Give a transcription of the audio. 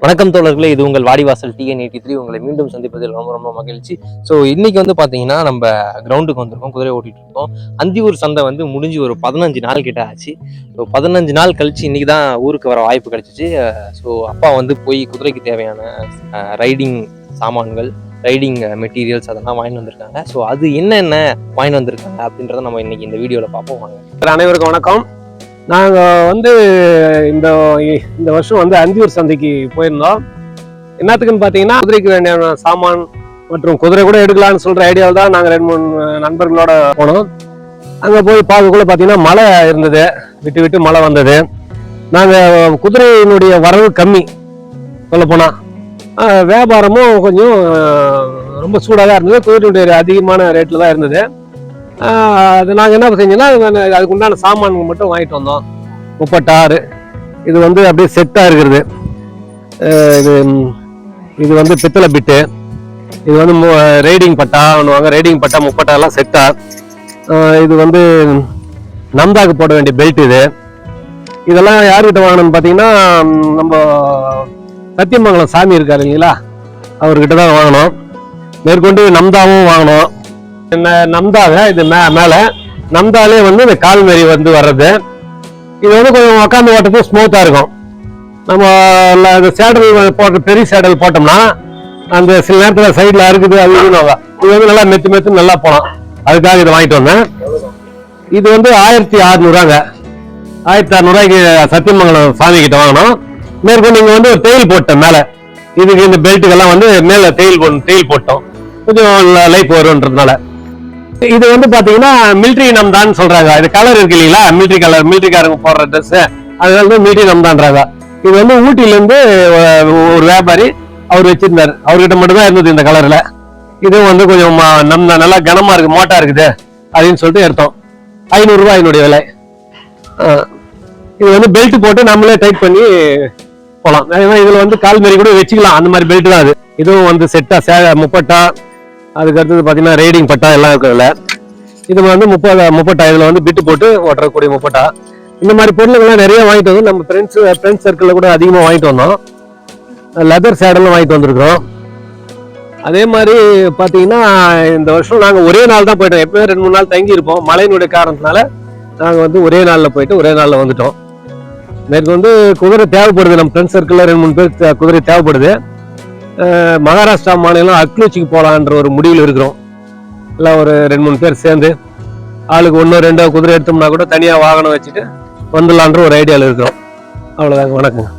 வணக்கம் தோழர்களே, இது உங்கள் வாடிவாசல் TN83. உங்களை மீண்டும் சந்திப்பதில் ரொம்ப ரொம்ப மகிழ்ச்சி. ஸோ இன்னைக்கு பார்த்தீங்கன்னா நம்ம கிரவுண்டுக்கு வந்திருக்கோம், குதிரை ஓட்டிட்டு இருக்கோம். அந்தியூர் சந்தை முடிஞ்சு ஒரு 15 நாள் கிட்ட ஆச்சு. ஸோ 15 நாள் கழிச்சு இன்னைக்கு தான் ஊருக்கு வர வாய்ப்பு கிடைச்சிச்சு. ஸோ அப்பா போய் குதிரைக்கு தேவையான ரைடிங் சாமான்கள், ரைடிங் மெட்டீரியல்ஸ் அதெல்லாம் வாங்கிட்டு வந்திருக்காங்க. ஸோ அது என்னென்ன வாங்கிட்டு வந்திருக்காங்க அப்படின்றத நம்ம இன்னைக்கு இந்த வீடியோவில் பார்ப்போம். வாங்க. அனைவருக்கும் வணக்கம். நாங்கள் இந்த வருஷம் அந்தியூர் சந்தைக்கு போயிருந்தோம். என்னத்துக்குன்னு பார்த்தீங்கன்னா, குதிரைக்கு வேண்டிய சாமான் மற்றும் குதிரை கூட எடுக்கலாம்னு சொல்கிற ஐடியாவில் தான் நாங்கள் 2-3 நண்பர்களோட போனோம். அங்கே போய் பார்க்கக்குள்ள பார்த்தீங்கன்னா மழை இருந்தது, விட்டு விட்டு மழை வந்தது. நாங்கள் குதிரையினுடைய வரவு கம்மி, சொல்லப்போனால் வியாபாரமும் கொஞ்சம் ரொம்ப சூடாக தான் இருந்தது. குதிரையினுடைய அதிகமான ரேட்டில் தான் இருந்தது. அது நாங்கள் என்ன செஞ்சோன்னா, அதுக்கு உண்டான சாமான்கள் மட்டும் வாங்கிட்டு வந்தோம். 36 இது அப்படியே செட்டாக இருக்கிறது. இது பித்தளை பிட்டு, இது ரைடிங் பட்டா ஒன்றுவாங்க. ரைடிங் பட்டா முப்பட்டாலாம் செட்டா. இது நம்தாக்கு போட வேண்டிய பெல்ட். இதெல்லாம் யார்கிட்ட வாங்கணும்னு பார்த்தீங்கன்னா, நம்ம சத்தியமங்கலம் சாமி இருக்காரு இல்லைங்களா, அவர்கிட்ட தான் வாங்கணும். மேற்கொண்டு நம்தாவும் வாங்கணும். நம்தாங்க இது மேலே நம்தாலே இந்த கால் மாரி வர்றது. இது கொஞ்சம் உக்காந்து ஓட்டது ஸ்மூத்தாக இருக்கும். நம்ம சேடல் போட்ட பெரிய சேடல் போட்டோம்னா அந்த சில நேரத்தில் சைடில் இருக்குது, அது இது நல்லா மெத்து நல்லா போகலாம். அதுக்காக இதை வாங்கிட்டு வந்தேன். இது 1600 1600 சத்தியமங்கலம் சாமி கிட்ட வாங்கணும். மேற்கொண்டு இங்கே ஒரு தேயில் போட்டேன் மேலே. இதுக்கு இந்த பெல்ட்டுக்கெல்லாம் மேலே தேயில் போட்டோம், கொஞ்சம் லைஃப் வரும்ன்றதுனால. இது பாத்தீங்கன்னா மிலிட்ரி நம்தான் சொல்றாங்க. இது கலர் இருக்கு இல்லைங்களா, மிலிட்ரி கலர், மிலிட்ரிக்காரங்க போடுற ட்ரெஸ், அதனால மிலிட்ரி நம்தான்றாங்க. இது ஊட்டில இருந்து ஒரு வியாபாரி அவர் வச்சிருந்தாரு, அவர்கிட்ட மட்டும் தான் இருந்தது இந்த கலர்ல. இதுவும் கொஞ்சம் நம்தா நல்லா கனமா இருக்கு, மோட்டா இருக்குது அப்படின்னு சொல்லிட்டு எடுத்தோம். 500 ரூபாய் என்னுடைய விலை. இது பெல்ட் போட்டு நம்மளே டைட் பண்ணி போலாம். இதுல கால் மாரி கூட வச்சுக்கலாம், அந்த மாதிரி பெல்ட் தான் அது. இதுவும் செட்டா முப்பட்டா, அதுக்கு அடுத்தது பார்த்தீங்கன்னா ரைடிங் பட்டா எல்லாம் இருக்கிறதுல. இது முப்பட்டா, இதில் பிட்டு போட்டு ஓட்டக்கூடிய முப்பட்டா. இந்த மாதிரி பொருளுங்கள்லாம் நிறைய வாங்கிட்டு வந்தோம். நம்ம ஃப்ரெண்ட்ஸ் சர்க்கிளில் கூட அதிகமாக வாங்கிட்டு வந்தோம். லெதர் சேடலும் வாங்கிட்டு வந்திருக்கிறோம். அதே மாதிரி பார்த்தீங்கன்னா, இந்த வருஷம் நாங்கள் ஒரே நாள் தான் போயிட்டோம். எப்பவுமே 2-3 நாள் தங்கி இருப்போம். மழையினுடைய காரணத்தினால நாங்கள் ஒரே நாளில் போயிட்டு ஒரே நாளில் வந்துட்டோம். மேற்கு குதிரை தேவைப்படுது, நம்ம ஃப்ரெண்ட்ஸ் சர்க்கிளில் 2-3 பேர் குதிரை தேவைப்படுது. மகாராஷ்டிரா மாநிலம் அக்லூச்சிக்கு போகலான்ற ஒரு முடிவில் இருக்கிறோம். எல்லாம் ஒரு 2-3 பேர் சேர்ந்து ஆளுக்கு 1-2 குதிரை எடுத்தோம்னா கூட தனியாக வாகனம் வச்சுட்டு வந்துடலான்ற ஒரு ஐடியாவில் இருக்கிறோம். அவ்வளோதாங்க. வணக்கங்க.